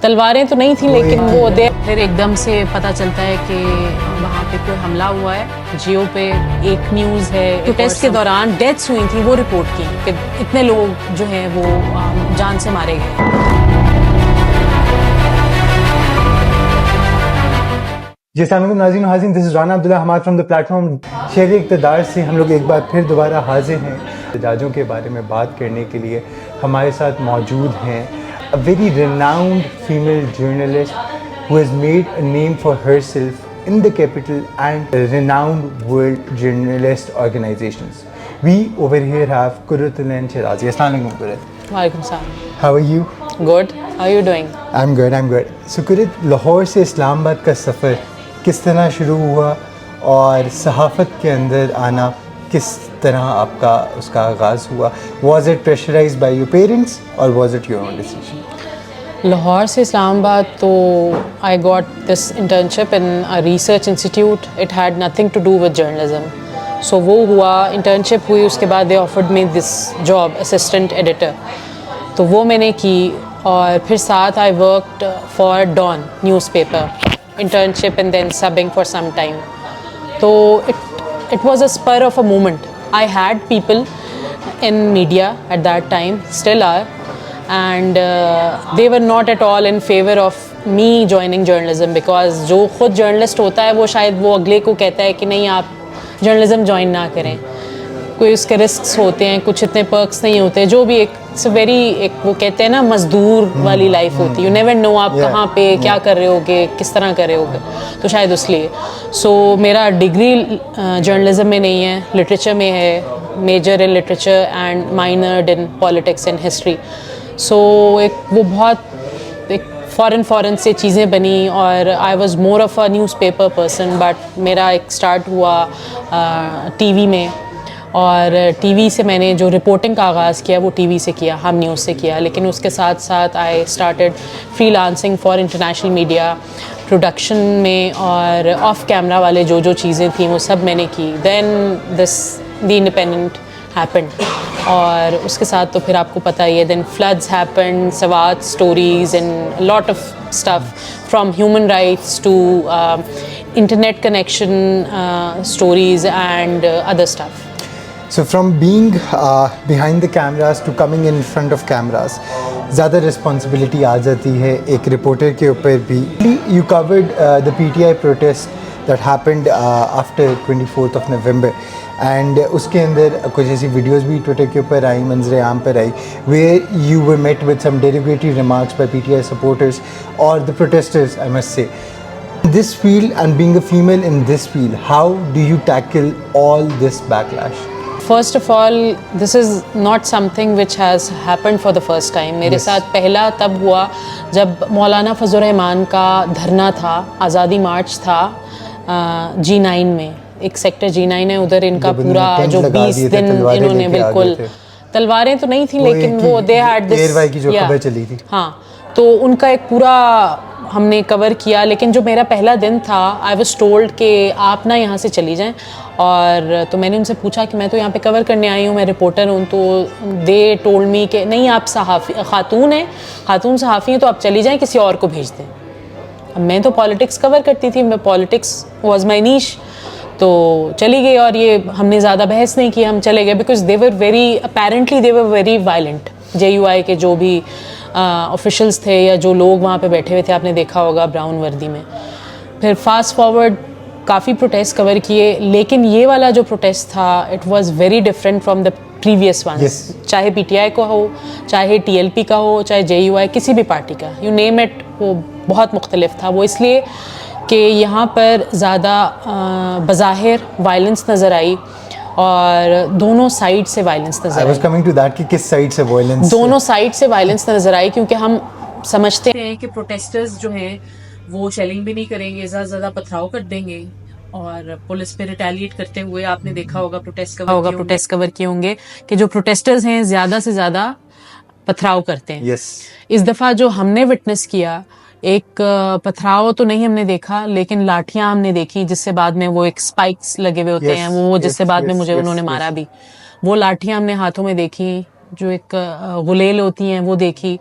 तलवारें तो नहीं थी लेकिन वो दे फिर एकदम से पता चलता है कि वहाँ पे कोई हमला हुआ है। जियो पे एक न्यूज़ है प्रोटेस्ट के दौरान डेथ्स हुई थी, वो रिपोर्ट की कि इतने लोग जो हैं वो जान से मारे गए। जी सलाम नाज़रीन हाज़िन, this is Rana Abdullah Hamad from the platform. शहर इक़्तिदार से हम लोग एक बार फिर दोबारा हाजिर हैं। एहतजाजों के बारे में बात करने के लिए हमारे साथ मौजूद हैं a very renowned female journalist who has made a name for herself in the capital and renowned world journalist organisations. We over here have Qurratulain Shirazi. अस्सलाम वालेकुम कुर्रत। वालेकुम सलाम। How are you? Good, how are you doing? I am good. So Qurrat, Lahore से इस्लामाबाद का सफ़र किस तरह शुरू हुआ और सहाफ़त के अंदर आना किस तरह आपका उसका आगाज़ हुआ? Was it pressurised by your parents और was it your own decision? Lahore से इस्लामाबाद तो I got this internship in a research institute. It had nothing to do with journalism. So वो हुआ, इंटर्नशिप हुई, उसके बाद they offered me this job assistant editor, तो वो मैंने की। और फिर साथ I worked for Dawn newspaper internship and then subbing for some time. So it was a spur of a moment. I had people in media at that time, still are, and they were not at all in favor of me joining journalism because जो खुद journalist होता है वो शायद वो अगले को कहता है कि नहीं आप journalism join ना करें, कोई उसके रिस्क्स होते हैं, कुछ इतने पर्क्स नहीं होते, जो भी एक वेरी एक वो कहते हैं ना मजदूर वाली लाइफ होती है। यू नेवर नो आप कहाँ पे क्या कर रहे होगे, किस तरह कर रहे होगे, तो शायद उसलिए। सो मेरा डिग्री जर्नलिज्म में नहीं है, लिटरेचर में है, major in literature and minored in politics and history. So एक वो बहुत एक फ़ॉरन से चीज़ें बनी और I was more of a newspaper person. But मेरा एक स्टार्ट हुआ टीवी में, और टीवी से मैंने जो रिपोर्टिंग का आगाज़ किया वो टीवी से किया, हम न्यूज़ से किया। लेकिन उसके साथ साथ I started freelancing for international media production में, और ऑफ कैमरा वाले जो चीज़ें थी वो सब मैंने की। देन द इंडिपेंडेंट हैपेंड, और उसके साथ तो फिर आपको पता ही है, then floods happened, Swat stories and lot of stuff from human rights to internet connection stories and other stuff. So from being behind the cameras to coming in front of cameras, ज़्यादा रिस्पॉन्सिबिलिटी आ जाती है एक reporter के ऊपर भी। You covered the PTI protest that happened after 24th of November, and उसके अंदर कुछ ऐसी वीडियोस भी ट्विटर के ऊपर आई, मंजर आम पर आई, where you were met with some derogatory remarks by PTI supporters or the protesters, I must say. This field and being a female in this field, how do you tackle all this backlash? First of all, this is not something which has happened for the first time. मेरे साथ पहला तब हुआ जब मौलाना फजल रहमान का धरना था, आज़ादी मार्च था G9 में। एक सेक्टर G9 है, उधर इनका पूरा जो 20 दिन इन्होंने बिल्कुल, तलवारें तो नहीं थी लेकिन वो दे हैड दिस एयरवाई की जो खबर चली थी, हाँ, तो उनका एक पूरा हमने कवर किया। लेकिन जो मेरा पहला दिन था, आई वाज टोल्ड कि आप ना यहाँ से चली जाएं, और तो मैंने उनसे पूछा कि मैं तो यहाँ पे कवर करने आई हूँ, मैं रिपोर्टर हूँ, तो दे टोल्ड मी कि नहीं आप सहाफ़ी खातून हैं, खातून सहाफ़ी हैं, तो आप चली जाएं, किसी और को भेज दें। अब मैं तो पॉलिटिक्स कवर करती थी, मैं पॉलिटिक्स वाज माय नीश, तो चली गई, और ये हमने ज़्यादा बहस नहीं की, हम चले गए because they were very apparently they were very violent. JUI के जो भी ऑफिशियल्स थे या जो लोग वहाँ पे बैठे हुए थे, आपने देखा होगा ब्राउन वर्दी में। फिर फास्ट फॉरवर्ड काफ़ी प्रोटेस्ट कवर किए, लेकिन ये वाला जो प्रोटेस्ट था it was very different from the previous ones. चाहे PTI का हो, चाहे TLP का हो, चाहे JUI, किसी भी पार्टी का, यू नेम इट, वो बहुत मुख्तलिफ था। वो इसलिए कि यहाँ पर ज़्यादा बज़ाहिर वायलेंस नज़र आई, और दोनों साइड से वायलेंस नजर आई। I was coming to that कि किस साइड से वायलेंस? दोनों साइड से वायलेंस नजर आई, क्योंकि हम समझते हैं कि प्रोटेस्टर्स जो हैं वो शेलिंग भी नहीं करेंगे, ज़्यादा पथराव कर देंगे, और पुलिस पे रिटेलिएट करते हुए आपने देखा होगा प्रोटेस्ट कवर किए होंगे कि जो प्रोटेस्टर्स हैं ज़्यादा से ज़्यादा पथराव करते हैं। इस दफ़ा जो हमने विटनेस किया, एक पथराव तो नहीं हमने देखा, लेकिन लाठियां हमने देखी, जिससे बाद में वो एक स्पाइक्स लगे हुए होते हैं, वो जिससे बाद में मुझे उन्होंने मारा भी, वो लाठियां हमने हाथों में देखी, जो एक गुलेल होती हैं वो देखी,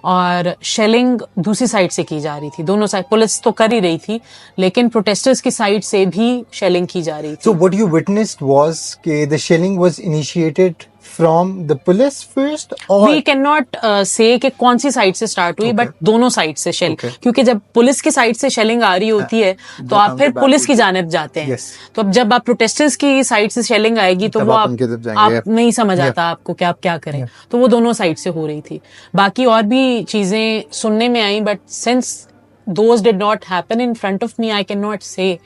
और शेलिंग दूसरी साइड से की जा रही थी, दोनों साइड पुलिस तो कर ही रही थी लेकिन प्रोटेस्टर्स की साइड से भी शेलिंग की जा रही थी. So what you witnessed was the shelling was initiated from the police first, or we can not say कि कौन सी साइड से स्टार्ट हुई, बट दोनों साइड से शेल, क्योंकि जब पुलिस की साइड से शेलिंग आ रही होती है तो आप फिर पुलिस की जानिब जाते हैं. तो अब जब आप प्रोटेस्टर्स की साइड से शेलिंग आएगी तो वो आप नहीं समझ आता आपको कि आप क्या करें. तो वो दोनों साइड से हो रही थी. बाकी और भी चीजें सुनने में आई, but since those did not happen in front of me, I can not say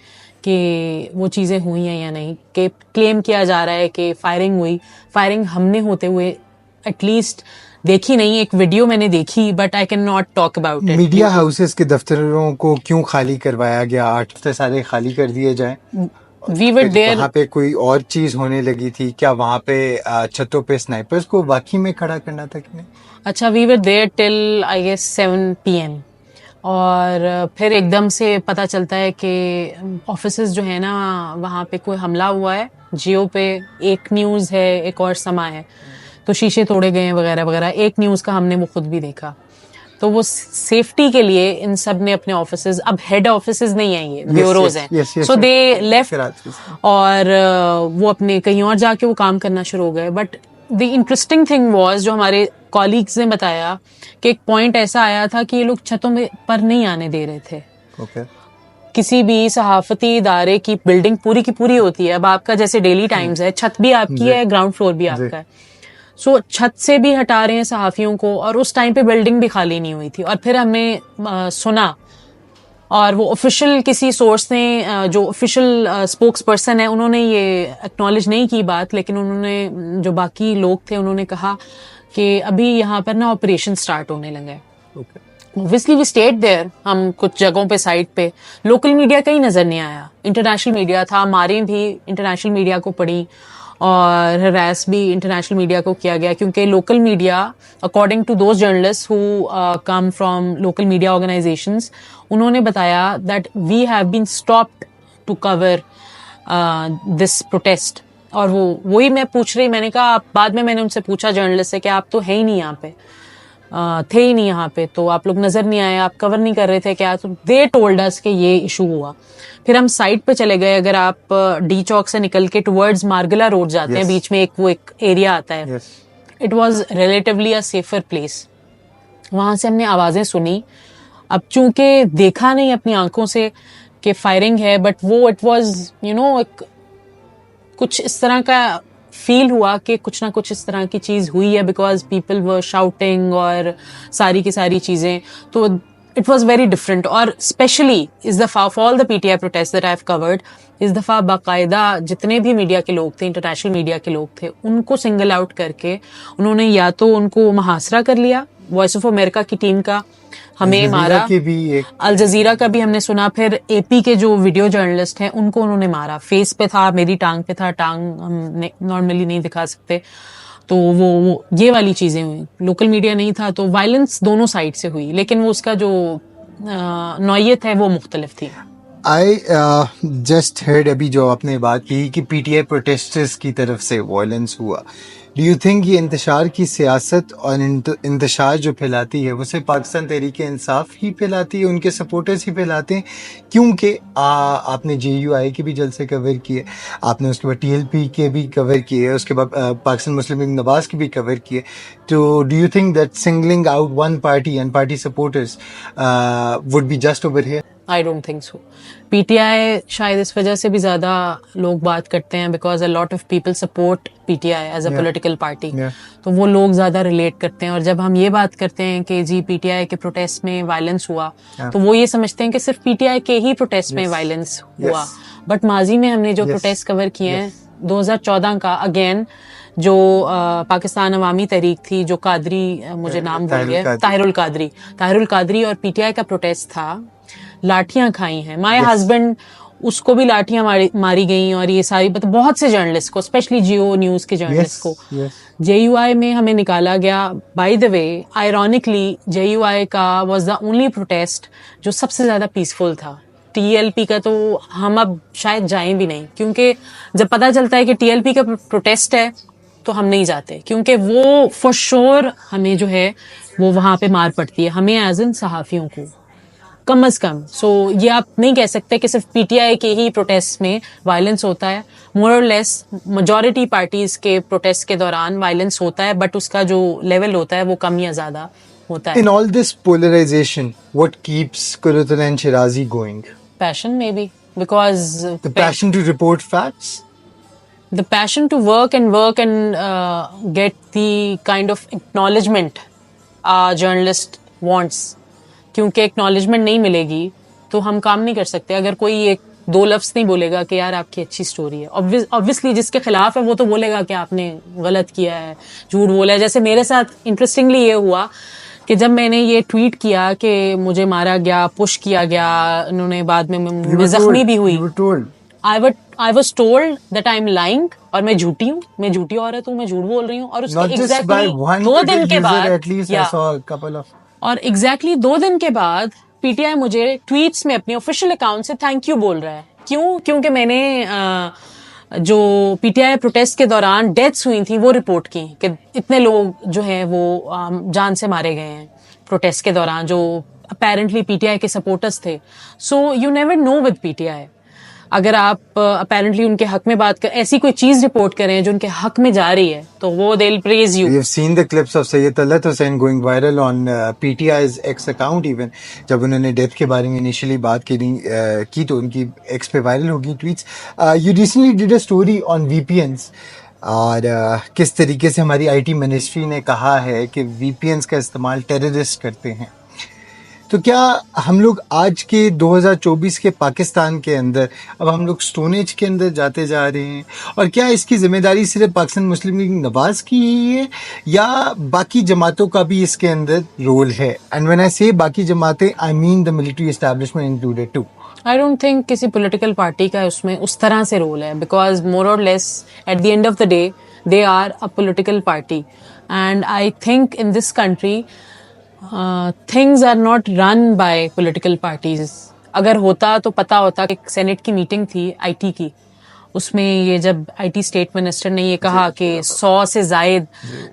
कि वो चीज़ें हुई हैं या नहीं. कि क्लेम किया जा रहा है कि फायरिंग हुई. फायरिंग हमने होते हुए एटलीस्ट देखी नहीं. एक वीडियो मैंने देखी, but I can not talk about it. Media houses के दफ्तरों को क्यों खाली करवाया गया? 8 हफ्ते सारे खाली कर दिए जाए. We were there. वहाँ पे कोई और चीज होने लगी थी क्या? वहाँ पे छतों पे स्नाइपर्स को वाकई में खड़ा करना था कि नहीं? अच्छा, we were there till I guess 7 PM. और फिर एकदम से पता चलता है कि ऑफिसेज जो है ना वहाँ पे कोई हमला हुआ है. जियो पे एक न्यूज़ है, एक और समा है, तो शीशे तोड़े गए हैं वगैरह वगैरह. एक न्यूज़ का हमने वो खुद भी देखा. तो वो सेफ्टी के लिए इन सब ने अपने ऑफिसेज, अब हेड ऑफिसेज नहीं है, ये ब्यूरोज हैं, सो दे लेफ्ट और वो अपने कहीं और जाके वो काम करना शुरू हो गए. But the interesting thing was, जो हमारे कॉलीग्स ने बताया कि एक पॉइंट ऐसा आया था कि ये लोग छतों में पर नहीं आने दे रहे थे. किसी भी सहाफती इदारे की बिल्डिंग पूरी की पूरी होती है. अब आपका जैसे डेली टाइम्स है, छत भी आपकी है, ग्राउंड फ्लोर भी आपका है. सो छत से भी हटा रहे हैं सहाफियों को, और उस टाइम पे बिल्डिंग भी खाली नहीं हुई थी. और फिर हमने सुना, और वो ऑफिशियल किसी सोर्स ने, जो ऑफिशियल स्पोक्स पर्सन है, उन्होंने ये एक्नॉलेज नहीं की बात, लेकिन उन्होंने, जो बाकी लोग थे, उन्होंने कहा कि अभी यहाँ पर ना ऑपरेशन स्टार्ट होने लगे. Obviously we stayed there. हम कुछ जगहों पे साइड पे, लोकल मीडिया कहीं नजर नहीं आया. इंटरनेशनल मीडिया था, मारें भी इंटरनेशनल मीडिया को पड़ी और हरास भी इंटरनेशनल मीडिया को किया गया, क्योंकि local media, according to those journalist who come from local media organisations, उन्होंने बताया that we have been stopped to cover this protest. और वही मैं पूछ रही, मैंने कहा, बाद में मैंने उनसे पूछा जर्नलिस्ट से कि आप तो है ही नहीं यहाँ पे, थे ही नहीं यहाँ पे, तो आप लोग नजर नहीं आए, आप कवर नहीं कर रहे थे क्या? तो दे टोल्ड अस कि ये इशू हुआ. फिर हम साइड पे चले गए. अगर आप डी चौक से निकल के टुवर्ड्स मार्गला रोड जाते हैं, बीच में एक एरिया आता है, it was relatively a safer place. वहां से हमने आवाजें सुनी. अब चूंकि देखा नहीं अपनी आंखों से कि फायरिंग है, बट वो इट वाज कुछ इस तरह का फील हुआ कि कुछ ना कुछ इस तरह की चीज हुई है, बिकॉज पीपल वर शाउटिंग और सारी की सारी चीजें. तो इट वॉज वेरी डिफरेंट. और स्पेशली इस दफा for all the PTI protest that I have covered, इस दफा बाकायदा जितने भी मीडिया के लोग थे, इंटरनेशनल मीडिया के लोग थे, उनको सिंगल आउट करके उन्होंने या तो उनको मुहासरा कर लिया. वॉइस ऑफ अमेरिका की टीम का हमें मारा, अल जजीरा का भी हमने सुना. फिर AP के जो वीडियो जर्नलिस्ट हैं उनको उन्होंने मारा. फेस पे था, मेरी टांग पे था. टांग हम नॉर्मली नहीं दिखा सकते, तो वो ये वाली चीजें हुई. लोकल मीडिया नहीं था, तो वायलेंस दोनों साइड से हुई, लेकिन वो उसका जो नौयत है वो मुख्तलिफ थी. आई जस्ट हेard अभी जो आपने बात की कि PTI प्रोटेस्टर्स की तरफ से वायलेंस हुआ. डू यू थिंक ये इंतशार की सियासत और इंतशार जो फैलाती है वो सिर्फ पाकिस्तान तहरीक इंसाफ ही फैलाती है, उनके सपोर्टर्स ही फैलाते हैं? क्योंकि आपने JUI के भी जलसे कवर किए, आपने उसके बाद TLP के भी कवर किए, उसके बाद पाकिस्तान मुस्लिम लीग नवाज के भी कवर किए. तो do you think that singling out one party and party supporters would be just over here? I don't think so. PTI शायद इस वजह से भी ज्यादा लोग बात करते हैं, because a lot of people support PTI as a political party. तो वो लोग ज्यादा रिलेट करते हैं. और जब हम ये बात करते हैं कि जी PTI के प्रोटेस्ट में वायलेंस हुआ, तो वो ये समझते हैं कि सिर्फ PTI के ही प्रोटेस्ट में वायलेंस हुआ. बट माजी में हमने जो प्रोटेस्ट कवर किए हैं, 2014 का अगेन जो पाकिस्तान अवामी तहरीक थी, जो कादरी, मुझे नाम भूल गया, ताहिरुल कादरी और PTI का प्रोटेस्ट था. लाठियां खाई हैं. माय हस्बैंड, उसको भी लाठियां मारी गई. और ये सारी बहुत से जर्नलिस्ट को, स्पेशली जियो न्यूज के जर्नलिस्ट को. JUI में हमें निकाला गया. By the way, ironically JUI का वाज द ओनली प्रोटेस्ट जो सबसे ज्यादा पीसफुल था. TLP का तो हम अब शायद जाएं भी नहीं, क्योंकि जब पता चलता है कि TLP का प्रोटेस्ट है तो हम नहीं जाते, क्योंकि वो फॉर श्योर हमें जो है वो वहां पे मार पड़ती है हमें एज इन सहाफियों को, कम अज कम। सो ये आप नहीं कह सकते कि सिर्फ पीटीआई के ही प्रोटेस्ट में वायलेंस होता है। मोर और लेस मेजॉरिटी पार्टीज के प्रोटेस्ट के दौरान वायलेंस होता है, बट उसका जो लेवल होता है वो कम या ज्यादा होता है। In all this polarization, what keeps Kurutan and Shirazi going? Passion maybe, because The passion to report facts? the passion to work and get the kind of acknowledgement a journalist wants. क्योंकि acknowledgement नहीं मिलेगी तो हम काम नहीं कर सकते। अगर कोई एक दो लफ्ज नहीं बोलेगा कि यार आपकी अच्छी स्टोरी है, ऑब्वियसली जिसके खिलाफ है वो तो बोलेगा कि आपने गलत किया है, झूठ बोला है। जैसे मेरे साथ इंटरेस्टिंगली ये हुआ कि जब मैंने ये ट्वीट किया कि मुझे मारा गया, पुश किया गया, उन्होंने बाद में मैं जख्मी भी हुई। You were told. I was told that I'm lying और मैं झूठी हूँ, मैं झूठी औरत हूँ, मैं झूठ बोल रही हूँ। और उसके Not just by exactly one 2 दिन Twitter के user, बाद at least I Yeah. saw a couple of. और एग्जैक्टली 2 दिन के बाद पीटीआई मुझे ट्वीट्स में अपने ऑफिशियल अकाउंट से थैंक यू बोल रहा है। क्यों? क्योंकि मैंने जो पीटीआई प्रोटेस्ट के दौरान डेथ्स हुई थी वो रिपोर्ट की कि इतने लोग जो हैं वो जान से मारे गए हैं प्रोटेस्ट के दौरान, जो अपेरेंटली पीटीआई के सपोर्टर्स थे। So you never know with PTI, अगर आप अपेरेंटली उनके हक में बात कर, ऐसी कोई चीज रिपोर्ट करें जो उनके हक में जा रही है, तो वो they'll praise you. We have seen the clips of Sayyid Talat Hussain going viral on PTI's X account even. जब उन्होंने डेथ के बारे में इनिशियली बात की तो उनकी X पे वायरल होगी tweets. You recently did a story on VPNs और किस तरीके से हमारी आईटी मिनिस्ट्री ने कहा है कि VPNs का इस्तेमाल टेररिस्ट करते हैं। तो क्या हम लोग आज के 2024 के पाकिस्तान के अंदर अब हम लोग स्टोन एज के अंदर जाते जा रहे हैं, और क्या इसकी जिम्मेदारी सिर्फ पाकिस्तान मुस्लिम लीग नवाज की ही है या बाकी जमातों का भी इसके अंदर रोल है? एंड व्हेन आई से बाकी जमातें, I mean the military establishment included too. I don't think किसी पॉलिटिकल पार्टी का उसमें उस तरह से रोल है, because more or less at the end of the day they are a political party, and I think in this country things are not run by political parties. अगर होता तो पता होता कि सेनेट की मीटिंग थी IT की, उसमें ये जब आईटी स्टेट मिनिस्टर ने ये कहा कि 100 से जायद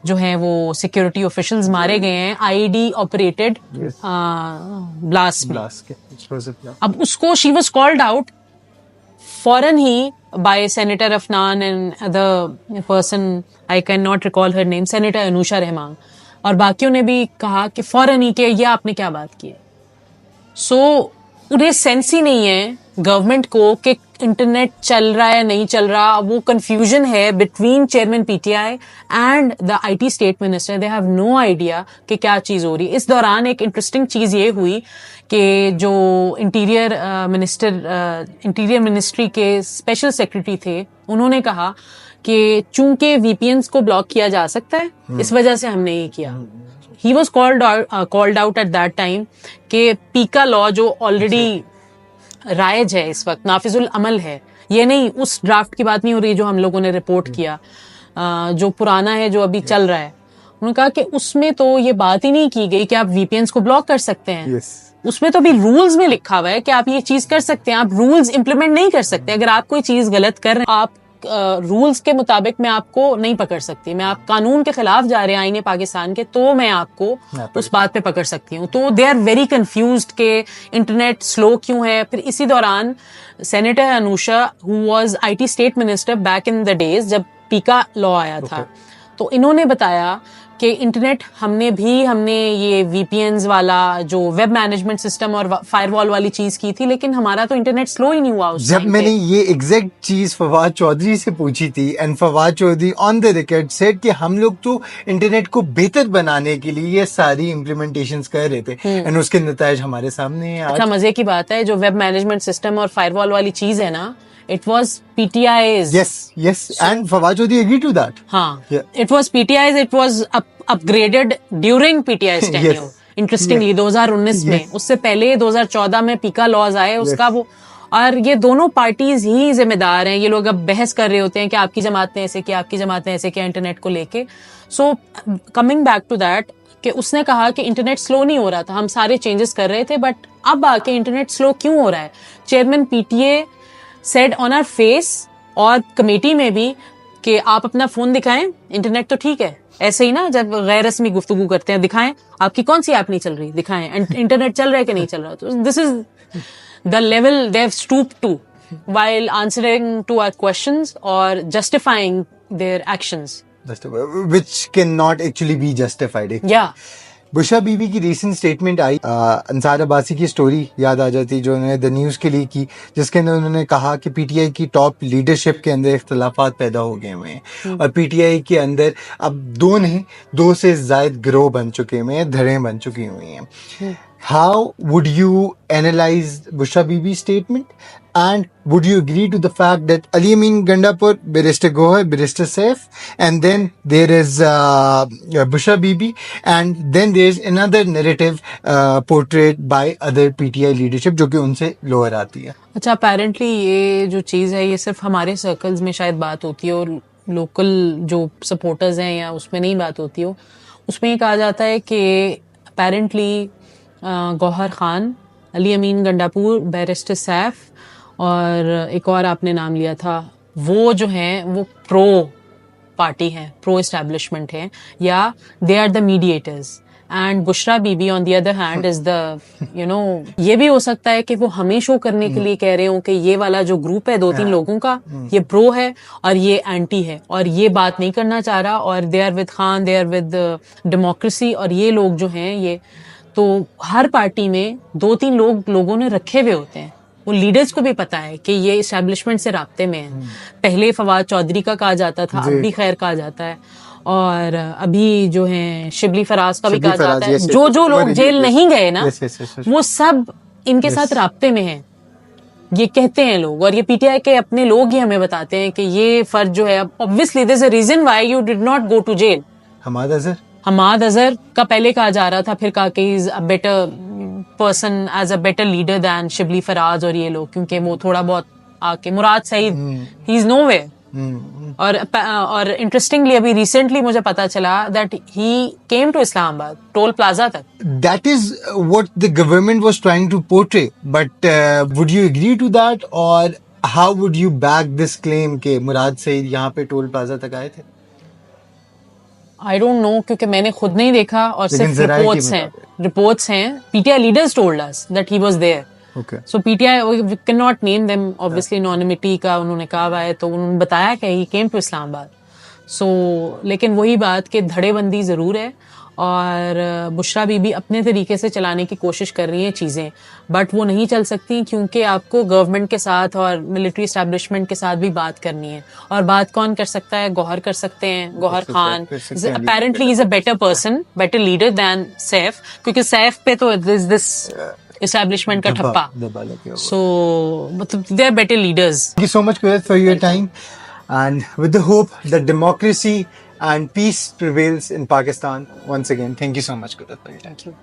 जो हैं वो सिक्योरिटी ऑफिशियल्स मारे गए हैं आईडी ऑपरेटेड ब्लास्ट में। अब उसको शी वाज कॉल्ड आउट फौरन ही by Senator Afnan and other person, I cannot recall her name, Senator Anusha Rahman, और बाकियों ने भी कहा कि फौरन ही कि ये आपने क्या बात की है। सो उन्हें सेंस ही नहीं है गवर्नमेंट को कि इंटरनेट चल रहा है नहीं चल रहा। वो कंफ्यूजन है between chairman PTI and the IT state minister. They have no idea कि क्या चीज हो रही है। इस दौरान एक इंटरेस्टिंग चीज ये हुई कि जो इंटीरियर मिनिस्ट्री के स्पेशल सेक्रेटरी थे, उन्होंने कहा कि चूंकि वीपीएन्स को ब्लॉक किया जा सकता है, इस वजह से हमने ये किया। He was called out at that time कि पीका लॉ जो ऑलरेडी राइज है इस वक्त, नाफिजुल अमल है, ये नहीं, उस ड्राफ्ट की बात नहीं हो रही जो हम लोगों ने रिपोर्ट किया, जो पुराना है जो अभी चल रहा है। उन्होंने कहा कि उसमें तो ये बात ही नहीं की गई कि आप वीपीएन्स को ब्लॉक कर सकते हैं। उसमें तो अभी रूल्स में लिखा हुआ है कि आप ये चीज कर सकते हैं, आप रूल्स इंप्लीमेंट नहीं कर सकते। अगर आप कोई चीज गलत कर रहे हैं, आप रूल्स के मुताबिक मैं आपको नहीं पकड़ सकती। मैं आप कानून के खिलाफ जा रहे हैं आईने पाकिस्तान के, तो मैं आपको उस बात पे पकड़ सकती हूँ। तो दे आर वेरी कंफ्यूज्ड कि इंटरनेट स्लो क्यों है। फिर इसी दौरान senator Anusha who was IT state minister back in the days जब पीका लॉ आया था, तो इन्होंने बताया कि इंटरनेट हमने ये वीपीएन्स वाला जो वेब मैनेजमेंट सिस्टम और फायरवॉल वाली चीज की थी, लेकिन हमारा तो इंटरनेट स्लो ही नहीं हुआ उस जब मैंने ये एग्जैक्ट चीज फवाद चौधरी से पूछी थी, and Fawad Chaudhry on the record said कि हम लोग तो इंटरनेट को बेहतर बनाने के लिए ये सारी इम्प्लीमेंटेशंस कर रहे थे, एंड उसके नतीजे हमारे सामने हैं। अच्छा, मजे की बात है, जो वेब मैनेजमेंट सिस्टम और फायरवॉल वाली चीज है ना, it was PTI's. Yes, and Fawad Chaudhry agreed to that. हाँ, it was PTI's. It was upgraded during PTI's tenure. Interestingly, 2019 में, उससे पहले 2014 में पीका लॉज आए, उसका वो, और ये दोनों पार्टीज ही जिम्मेदार हैं। ये लोग अब बहस कर रहे होते हैं कि आपकी जमात ने ऐसे किया, आपकी जमात ने ऐसे किया इंटरनेट को लेके। So coming back to that, कि उसने कहा कि इंटरनेट स्लो नहीं हो रहा था, हम सारे चेंजेस कर रहे थे, बट अब आके इंटरनेट स्लो क्यों हो रहा है? Chairman PTA said on our face, और कमेटी में भी, कि आप अपना फोन दिखाएं, इंटरनेट तो ठीक है, ऐसे ही ना जब गैर रस्मी गुफ्तगू करते हैं, दिखाएं आपकी कौन सी ऐप नहीं चल रही, दिखाएं इंटरनेट चल रहा है कि नहीं चल रहा. तो this is the level they have stooped to while answering to our questions or justifying their actions. Which cannot actually be justified. Yeah. Bushra Bibi की रीसेंट स्टेटमेंट आई, अंसार अब्बासी की स्टोरी याद आ जाती जो उन्होंने द न्यूज़ के लिए की, जिसके अंदर उन्होंने कहा कि पीटीआई की टॉप लीडरशिप के अंदर इख्तलाफात पैदा हो गए हुए हैं और पीटीआई के अंदर अब 2 नहीं 2 से ज़ायद गिरोह बन चुके हुए हैं, धड़ें बन चुकी हुई हैं. How would you analyze Bushra Bibi's statement, and would you agree to the fact that Ali Amin Gandapur, Barrister Gohar, Barrister Saif, and then there is Bushra Bibi, and then there is another narrative portrayed by other PTI leadership जो कि उनसे lower आती है. अच्छा, apparently ये जो चीज़ है ये सिर्फ हमारे सर्कल्स में शायद बात होती है और लोकल जो सपोर्टर्स हैं या उसमें नहीं बात होती हो. उसमें ये कहा जाता है कि अपेरेंटली गौहर खान, अली अमीन गंडापुर, बैरिस्टर सैफ और एक और आपने नाम लिया था, वो जो हैं वो प्रो पार्टी हैं, प्रो एस्टैब्लिशमेंट हैं, या they are the mediators. And Bushra Bibi on the other hand is the ये भी हो सकता है कि वो हमें शो करने के लिए कह रहे हो कि ये वाला जो ग्रुप है 2-3 लोगों का, ये प्रो है और ये एंटी है और ये बात नहीं करना चाह रहा और they are with Khan, they are with democracy. और ये लोग जो हैं ये तो हर पार्टी में 2-3 लोगों ने रखे हुए होते हैं. वो लीडर्स को भी पता है कि ये एस्टैब्लिशमेंट से राब्ते में है. पहले फवाद चौधरी का कहा जाता था, अब भी खैर कहा जाता है, और अभी जो है शिबली फराज का भी कहा जाता है. जो लोग जेल नहीं गए ना, वो सब इनके साथ राब्ते में हैं, ये कहते हैं लोग. और ये पीटीआई के अपने लोग ही हमें बताते हैं कि ये फर्ज जो है, obviously there is a reason why you did not go to jail. Hammad Azhar का पहले कहा जा रहा था, फिर कहा कि is a better person, as a better leader than Shibli Faraz और ये लोग, क्योंकि वो थोड़ा बहुत आके Murad Saeed, he is nowhere. और इंटरेस्टिंगली अभी रिसेंटली मुझे पता चला that he came to Islamabad toll plaza तक. That is what the government was trying to portray, but would you agree to that, or how would you back this claim कि मुराद सईद यहाँ पे toll plaza तक आए थे? आई डोंट नो, क्योंकि मैंने खुद नहीं देखा और सिर्फ रिपोर्ट्स हैं. PTI leaders told us that he was there. So PTI we can not name them, obviously anonymity का उन्होंने कहा हुआ है, तो उन्होंने बताया कि ही केम टू इस्लामाबाद. सो लेकिन वही बात कि धड़ेबंदी जरूर है और बुशरा बीबी अपने तरीके से चलाने की कोशिश कर रही हैं चीज़ें, बट वो नहीं चल सकती क्योंकि आपको गवर्नमेंट के साथ और मिलिट्री एस्टैब्लिशमेंट के साथ भी बात करनी है. और बात कौन कर सकता है? गौहर कर सकते हैं. Gohar Khan apparently is a better person, better leader than Saif, क्योंकि सैफ पे तो दिस एस्टैब्लिशमेंट का ठप्पा. सो मतलब they are better leaders. Thank you so much for your time, and with the hope that democracy and peace prevails in Pakistan once again. Thank you so much, Kurat. Thank you.